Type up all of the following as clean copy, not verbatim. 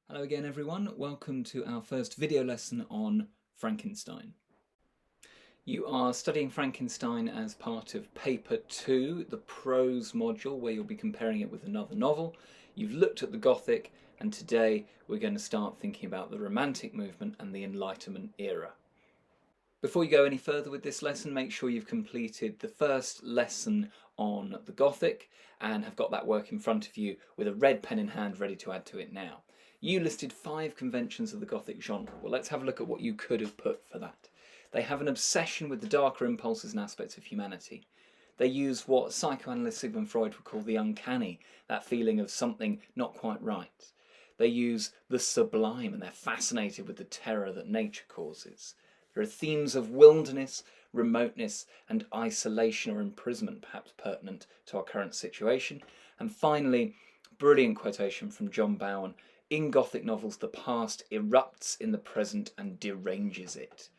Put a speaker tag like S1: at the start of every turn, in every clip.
S1: Hello again everyone, welcome to our first video lesson on Frankenstein. You are studying Frankenstein as part of paper 2, the prose module, where you'll be comparing it with another novel. You've looked at the Gothic, and today we're going to start thinking about the Romantic movement and the Enlightenment era. Before you go any further with this lesson, make sure you've completed the first lesson on the Gothic and have got that work in front of you with a red pen in hand ready to add to it now. You listed 5 conventions of the Gothic genre. Well, let's have a look at what you could have put for that. They have an obsession with the darker impulses and aspects of humanity. They use what psychoanalyst Sigmund Freud would call the uncanny, that feeling of something not quite right. They use the sublime and they're fascinated with the terror that nature causes. There are themes of wilderness, remoteness and isolation or imprisonment, perhaps pertinent to our current situation. And finally, brilliant quotation from John Bowen: "In Gothic novels, the past erupts in the present and deranges it."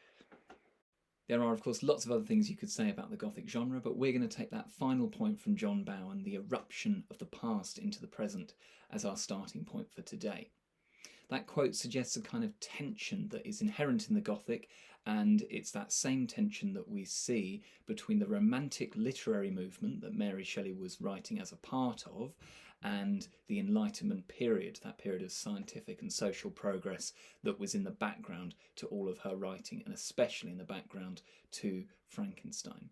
S1: There are, of course, lots of other things you could say about the Gothic genre, but we're going to take that final point from John Bowen, the eruption of the past into the present, as our starting point for today. That quote suggests a kind of tension that is inherent in the Gothic, and it's that same tension that we see between the Romantic literary movement that Mary Shelley was writing as a part of and the Enlightenment period, that period of scientific and social progress that was in the background to all of her writing, and especially in the background to Frankenstein.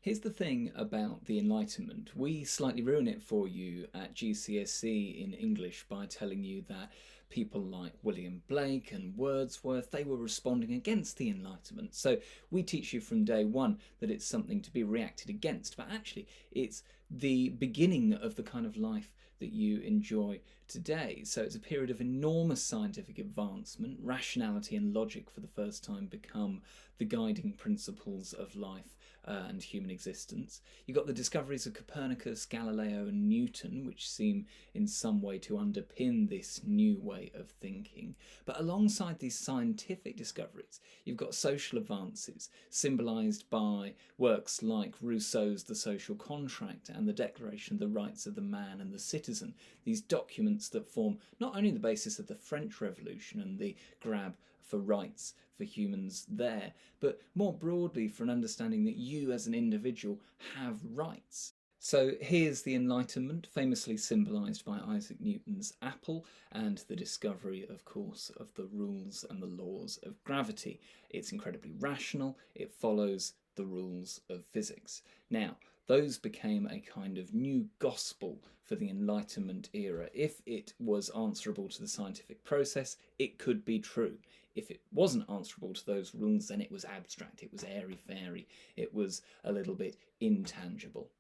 S1: Here's the thing about the Enlightenment. We slightly ruin it for you at GCSE in English by telling you that people like William Blake and Wordsworth, they were responding against the Enlightenment. So we teach you from day one that it's something to be reacted against, but actually it's the beginning of the kind of life that you enjoy today. So it's a period of enormous scientific advancement. Rationality and logic for the first time become the guiding principles of life and human existence. You've got the discoveries of Copernicus, Galileo and Newton, which seem in some way to underpin this new way of thinking. But alongside these scientific discoveries, you've got social advances symbolised by works like Rousseau's The Social Contract and the Declaration of the Rights of the Man and the Citizen, these documents that form not only the basis of the French Revolution and the grab for rights for humans there, but more broadly for an understanding that you as an individual have rights. So here's the Enlightenment, famously symbolised by Isaac Newton's apple and the discovery, of course, of the rules and the laws of gravity. It's incredibly rational, it follows the rules of physics. Now, those became a kind of new gospel for the Enlightenment era. If it was answerable to the scientific process, it could be true. If it wasn't answerable to those rules, then it was abstract, it was airy-fairy, it was a little bit intangible.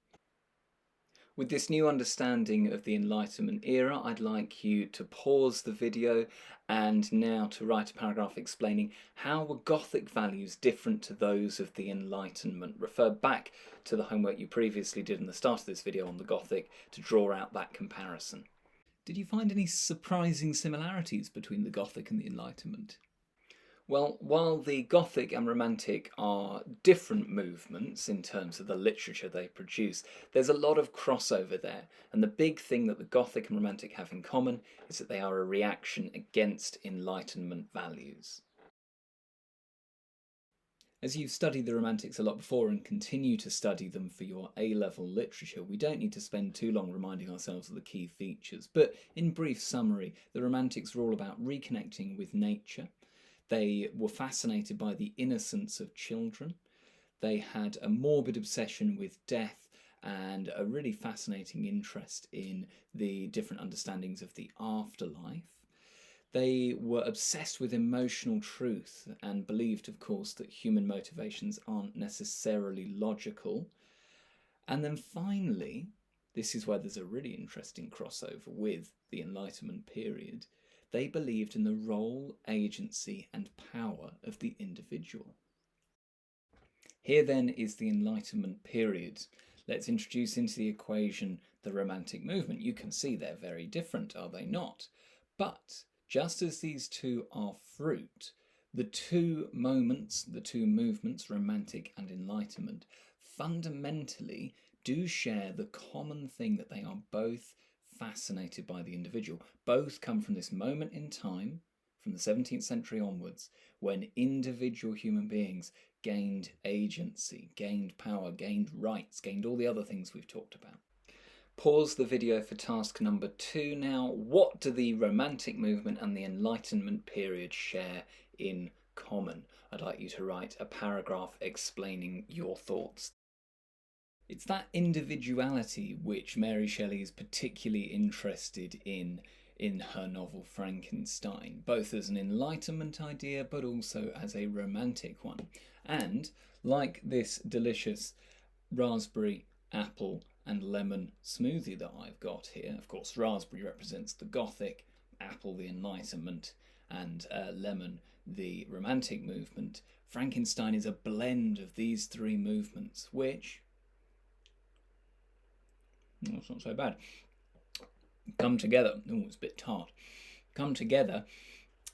S1: With this new understanding of the Enlightenment era, I'd like you to pause the video and now to write a paragraph explaining how were Gothic values different to those of the Enlightenment. Refer back to the homework you previously did in the start of this video on the Gothic to draw out that comparison. Did you find any surprising similarities between the Gothic and the Enlightenment? Well, while the Gothic and Romantic are different movements in terms of the literature they produce, there's a lot of crossover there, and the big thing that the Gothic and Romantic have in common is that they are a reaction against Enlightenment values. As you've studied the Romantics a lot before and continue to study them for your A-level literature, we don't need to spend too long reminding ourselves of the key features, but in brief summary, the Romantics were all about reconnecting with nature. They were fascinated by the innocence of children. They had a morbid obsession with death and a really fascinating interest in the different understandings of the afterlife. They were obsessed with emotional truth and believed, of course, that human motivations aren't necessarily logical. And then finally, this is where there's a really interesting crossover with the Enlightenment period, they believed in the role, agency and power of the individual. Here then is the Enlightenment period. Let's introduce into the equation the Romantic movement. You can see they're very different, are they not? But just as these two are fruit, the two movements, Romantic and Enlightenment, fundamentally do share the common thing that they are both fascinated by the individual. Both come from this moment in time, from the 17th century onwards, when individual human beings gained agency, gained power, gained rights, gained all the other things we've talked about. Pause the video for task number 2 now. What do the Romantic movement and the Enlightenment period share in common? I'd like you to write a paragraph explaining your thoughts. It's that individuality which Mary Shelley is particularly interested in her novel Frankenstein, both as an Enlightenment idea but also as a romantic one. And like this delicious raspberry, apple and lemon smoothie that I've got here, of course raspberry represents the Gothic, apple the Enlightenment, and lemon the Romantic movement, Frankenstein is a blend of these three movements, which, well, it's not so bad, come together, oh, it's a bit tart, come together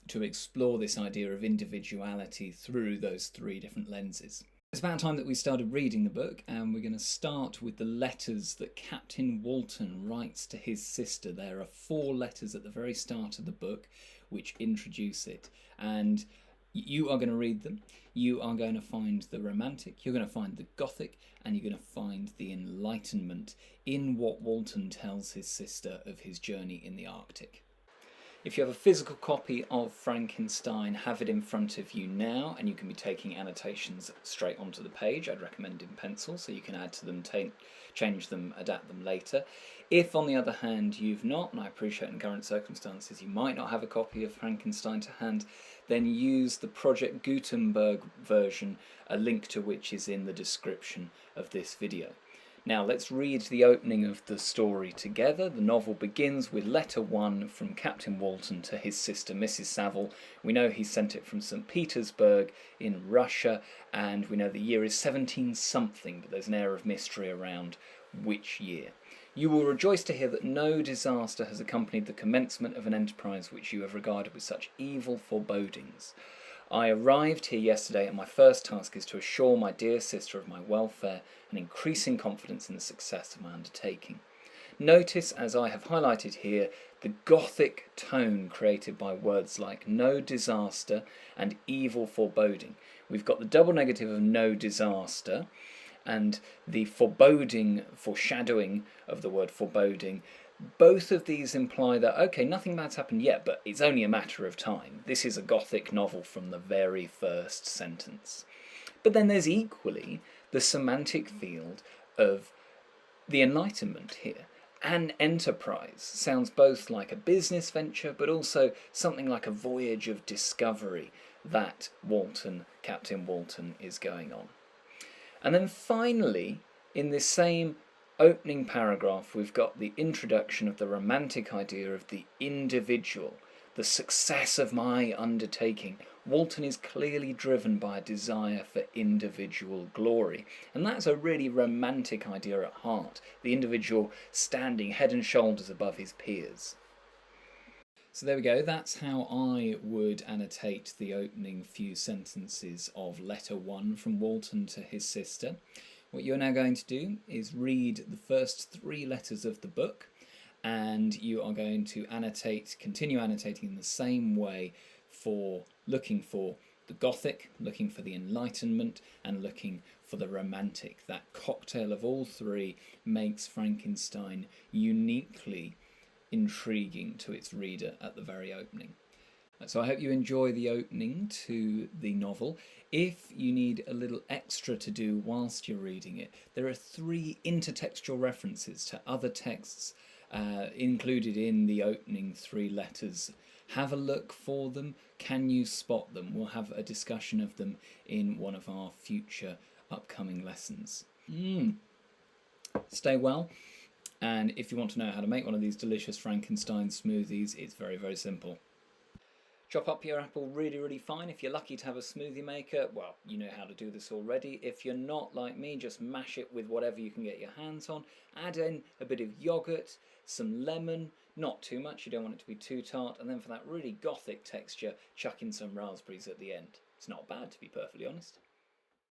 S1: to explore this idea of individuality through those three different lenses. It's about time that we started reading the book, and we're going to start with the letters that Captain Walton writes to his sister. There are 4 letters at the very start of the book which introduce it, and you are going to read them. You are going to find the Romantic, you're going to find the Gothic, and you're going to find the Enlightenment in what Walton tells his sister of his journey in the Arctic. If you have a physical copy of Frankenstein, have it in front of you now, and you can be taking annotations straight onto the page. I'd recommend in pencil, so you can add to them, change them, adapt them later. If, on the other hand, you've not, and I appreciate in current circumstances you might not have a copy of Frankenstein to hand, then use the Project Gutenberg version, a link to which is in the description of this video. Now let's read the opening of the story together. The novel begins with letter 1 from Captain Walton to his sister Mrs. Saville. We know he sent it from St. Petersburg in Russia, and we know the year is 17-something, but there's an air of mystery around which year. You will rejoice to hear that no disaster has accompanied the commencement of an enterprise which you have regarded with such evil forebodings. I arrived here yesterday, and my first task is to assure my dear sister of my welfare and increasing confidence in the success of my undertaking. Notice, as I have highlighted here, the Gothic tone created by words like no disaster and evil foreboding. We've got the double negative of no disaster, and the foreboding, foreshadowing of the word foreboding. Both of these imply that, okay, nothing bad's happened yet, but it's only a matter of time. This is a Gothic novel from the very first sentence. But then there's equally the semantic field of the Enlightenment here. An enterprise sounds both like a business venture, but also something like a voyage of discovery that Captain Walton, is going on. And then finally, in this same opening paragraph, we've got the introduction of the Romantic idea of the individual, the success of my undertaking. Walton is clearly driven by a desire for individual glory, and that's a really romantic idea at heart, the individual standing head and shoulders above his peers. So there we go, that's how I would annotate the opening few sentences of letter 1 from Walton to his sister. What you're now going to do is read the first 3 letters of the book, and you are going to continue annotating in the same way for looking for the Gothic, looking for the Enlightenment, and looking for the Romantic. That cocktail of all 3 makes Frankenstein uniquely intriguing to its reader at the very opening. So I hope you enjoy the opening to the novel. If you need a little extra to do whilst you're reading it, there are 3 intertextual references to other texts included in the opening 3 letters. Have a look for them. Can you spot them? We'll have a discussion of them in one of our future upcoming lessons. Stay well. And if you want to know how to make one of these delicious Frankenstein smoothies, it's very, very simple. Chop up your apple really fine. If you're lucky to have a smoothie maker, well, you know how to do this already. If you're not like me, just mash it with whatever you can get your hands on. Add in a bit of yogurt, some lemon, not too much, you don't want it to be too tart, and then for that really Gothic texture, chuck in some raspberries at the end. It's not bad, to be perfectly honest.